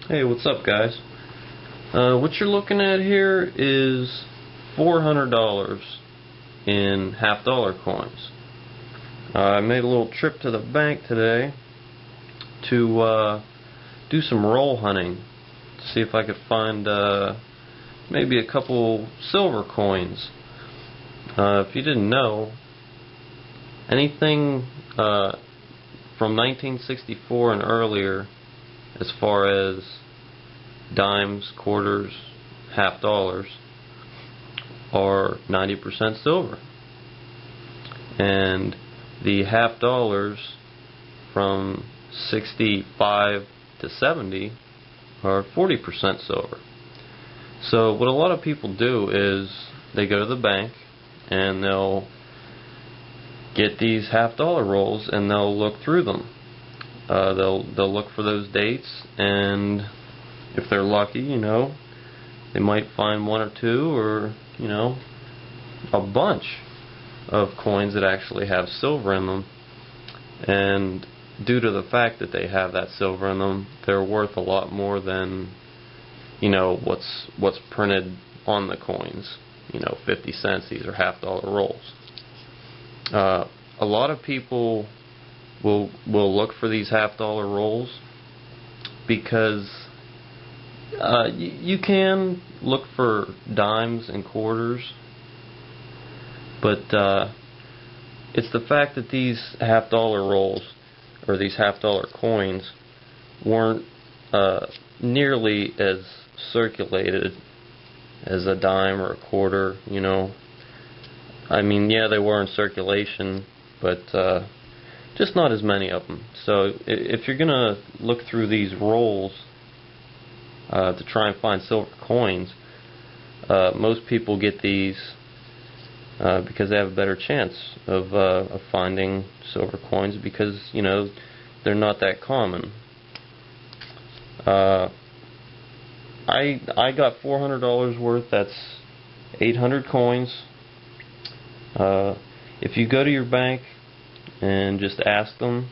Hey, what's up, guys? What you're looking at here is $400 in half-dollar coins. I made a little trip to the bank today to do some roll hunting to see if I could find maybe a couple silver coins. If you didn't know, anything from 1964 and earlier, as far as dimes, quarters, half dollars, are 90% silver. And the half dollars from 65 to 70 are 40% silver. So what a lot of people do is they go to the bank and they'll get these half dollar rolls and they'll look through them. They'll look for those dates, and if they're lucky, they might find one or two, or a bunch of coins that actually have silver in them. And due to the fact that they have that silver in them, they're worth a lot more than what's printed on the coins. 50 cents. These are half dollar rolls. A lot of people will look for these half dollar rolls because you can look for dimes and quarters, but it's the fact that these half dollar rolls, or these half dollar coins, weren't nearly as circulated as a dime or a quarter. I mean, yeah, they were in circulation, but just not as many of them. So if you're gonna look through these rolls to try and find silver coins, most people get these because they have a better chance of finding silver coins, because they're not that common. I got $400 worth. That's 800 coins. If you go to your bank and just ask them,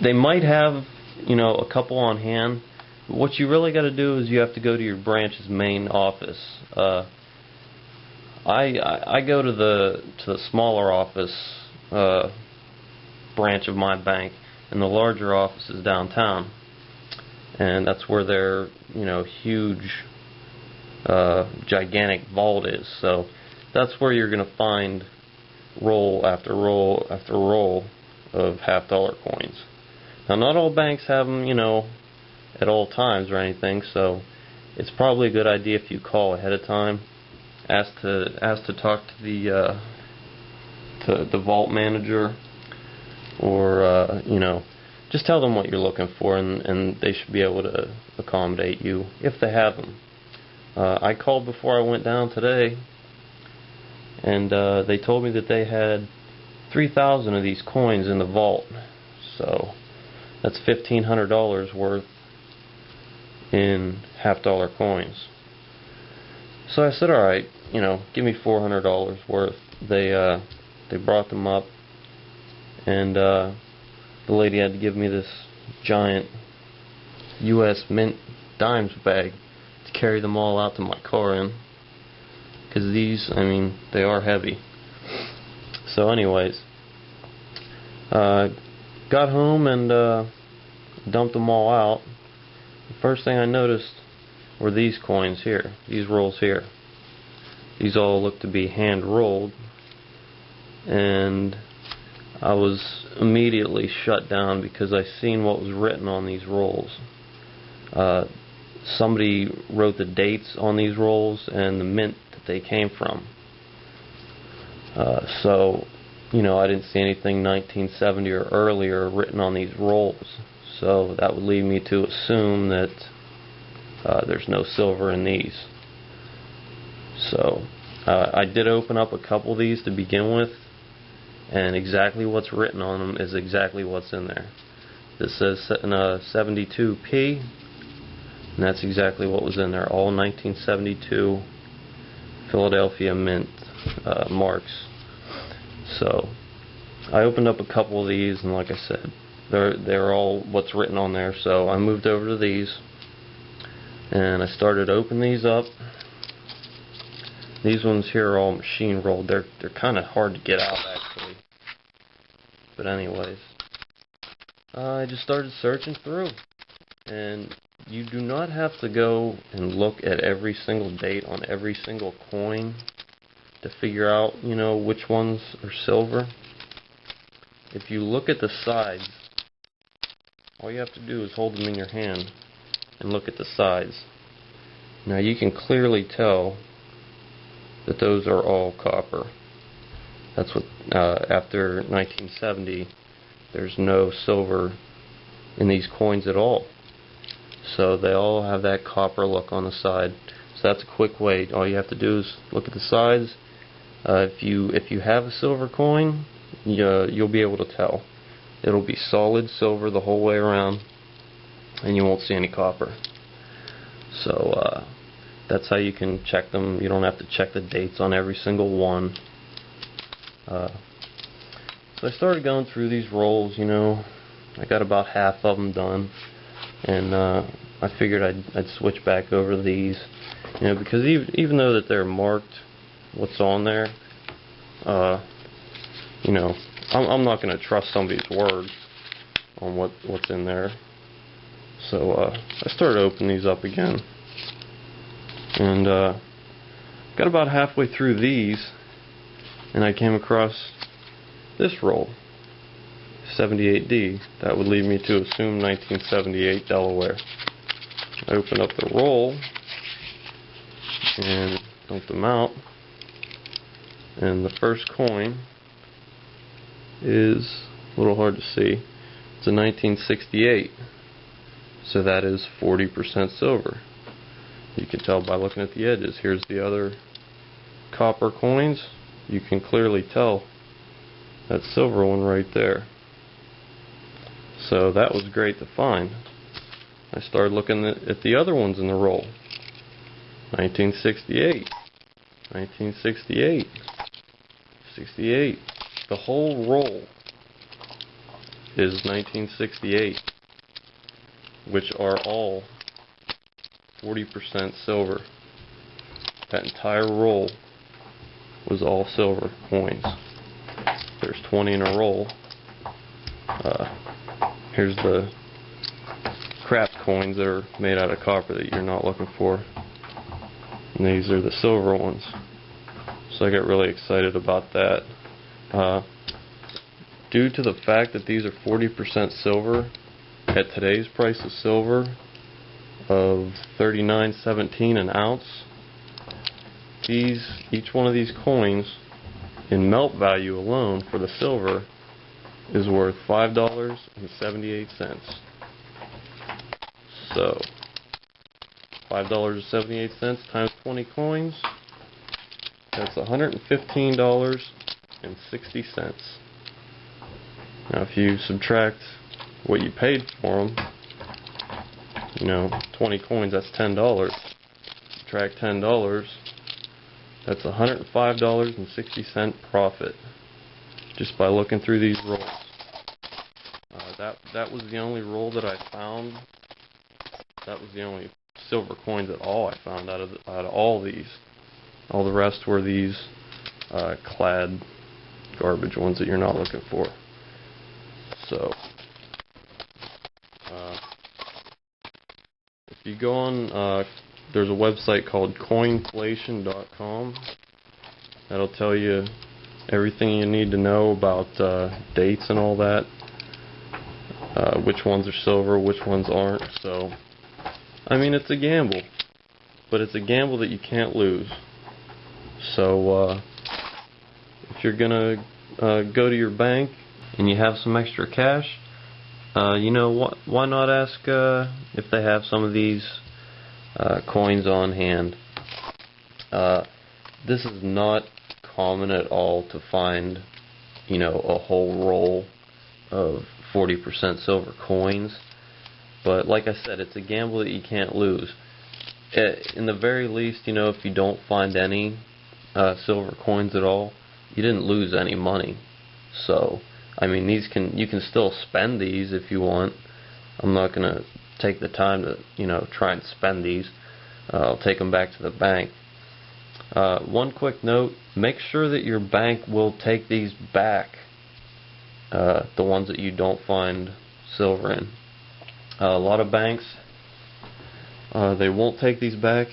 they might have a couple on hand. What you really got to do is you have to go to your branch's main office. I go to the smaller office branch of my bank, and the larger office is downtown, and that's where their huge gigantic vault is. So that's where you're going to find roll after roll after roll of half dollar coins. Now, not all banks have them at all times or anything, so it's probably a good idea if you call ahead of time, ask to talk to the vault manager, or just tell them what you're looking for, and they should be able to accommodate you if they have them. I called before I went down today, and they told me that they had 3,000 of these coins in the vault. So that's $1,500 worth in half dollar coins. So I said, all right, give me $400 worth. They brought them up, and the lady had to give me this giant U.S. Mint dimes bag to carry them all out to my car in, because these, they are heavy. So anyways, got home and dumped them all out. The first thing I noticed were these coins here, these rolls here. These all look to be hand rolled, and I was immediately shut down because I seen what was written on these rolls. Somebody wrote the dates on these rolls and the mint that they came from. So I didn't see anything 1970 or earlier written on these rolls. So that would lead me to assume that there's no silver in these. So I did open up a couple of these to begin with, and exactly what's written on them is exactly what's in there. This says 72p, and that's exactly what was in there. All 1972 Philadelphia Mint marks. So I opened up a couple of these, and like I said, they're all what's written on there. So I moved over to these, and I started opening these up. These ones here are all machine rolled. They're kind of hard to get out actually. But anyways, I just started searching through, and you do not have to go and look at every single date on every single coin to figure out, you know, which ones are silver. If you look at the sides, all you have to do is hold them in your hand and look at the sides. Now you can clearly tell that those are all copper. That's what, after 1970, there's no silver in these coins at all. So they all have that copper look on the side. So that's a quick way. All you have to do is look at the sides. If you have a silver coin, you'll be able to tell. It'll be solid silver the whole way around, and you won't see any copper. So that's how you can check them. You don't have to check the dates on every single one. So I started going through these rolls. You know, I got about half of them done, and I figured I'd switch back over to these. You know, because even though that they're marked what's on there, you know, I'm not going to trust somebody's word on what's in there. So I started opening these up again, and got about halfway through these, and I came across this roll, 78D. That would lead me to assume 1978 Delaware. I open up the roll and dump them out, and the first coin is a little hard to see. It's a 1968, so that is 40% silver. You can tell by looking at the edges. Here's the other copper coins. You can clearly tell that silver one right there. So that was great to find. I started looking at the other ones in the roll. 1968, 1968, 68. The whole roll is 1968, which are all 40% silver. That entire roll was all silver coins. There's 20 in a roll. Here's the crap coins that are made out of copper that you're not looking for. And these are the silver ones. So I got really excited about that. Due to the fact that these are 40% silver, at today's price of silver of $39.17 an ounce, each one of these coins in melt value alone for the silver is worth $5.78. So $5.78 times 20 coins, that's $115.60. Now if you subtract what you paid for them, you know, 20 coins, that's $10. Subtract $10, that's $105.60 profit just by looking through these rolls. That was the only roll that I found. That was the only silver coins at all I found out of all these. All the rest were these clad garbage ones that you're not looking for. So if you go on, there's a website called coinflation.com. That'll tell you everything you need to know about dates and all that. Which ones are silver, which ones aren't. So, I mean, it's a gamble, but it's a gamble that you can't lose. So, if you're gonna go to your bank and you have some extra cash, you know what? Why not ask if they have some of these coins on hand? This is not common at all to find, you know, a whole roll of 40% silver coins. But like I said, it's a gamble that you can't lose. In the very least, you know, if you don't find any silver coins at all, you didn't lose any money. So I mean, you can still spend these if you want. I'm not gonna take the time to try and spend these. I'll take them back to the bank. One quick note: make sure that your bank will take these back. The ones that you don't find silver in. A lot of banks, they won't take these back,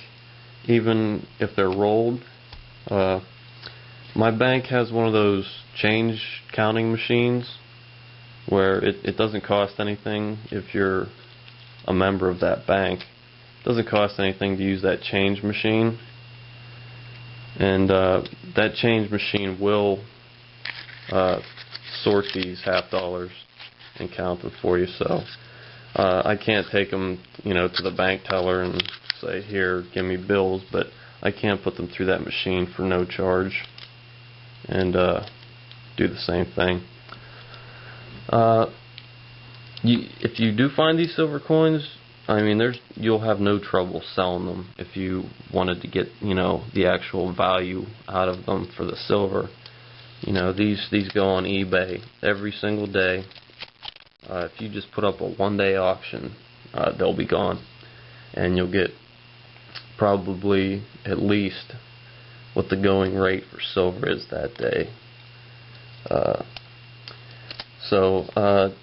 even if they're rolled. My bank has one of those change counting machines where it doesn't cost anything if you're a member of that bank. It doesn't cost anything to use that change machine, and that change machine will sort these half dollars and count them for you. So I can't take them to the bank teller and say, here, give me bills, but I can put them through that machine for no charge and do the same thing. If you do find these silver coins, I mean, you'll have no trouble selling them if you wanted to get the actual value out of them for the silver. These go on eBay every single day. If you just put up a one-day auction, they'll be gone, and you'll get probably at least what the going rate for silver is that day.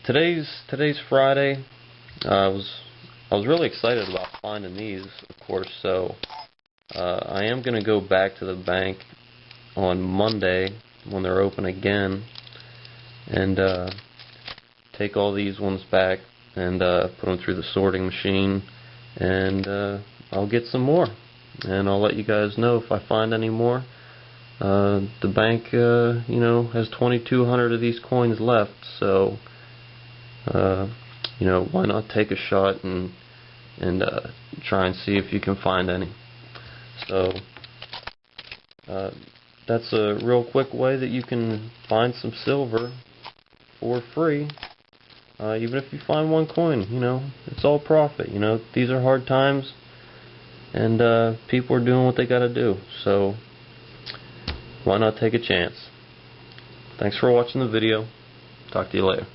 Today's Friday. I was really excited about finding these, of course. So I am going to go back to the bank on Monday when they're open again, and take all these ones back and put them through the sorting machine, and I'll get some more, and I'll let you guys know if I find any more. The bank, has 2,200 of these coins left, so why not take a shot and try and see if you can find any. So that's a real quick way that you can find some silver for free. Even if you find one coin, it's all profit. These are hard times, and people are doing what they got to do. So why not take a chance? Thanks for watching the video. Talk to you later.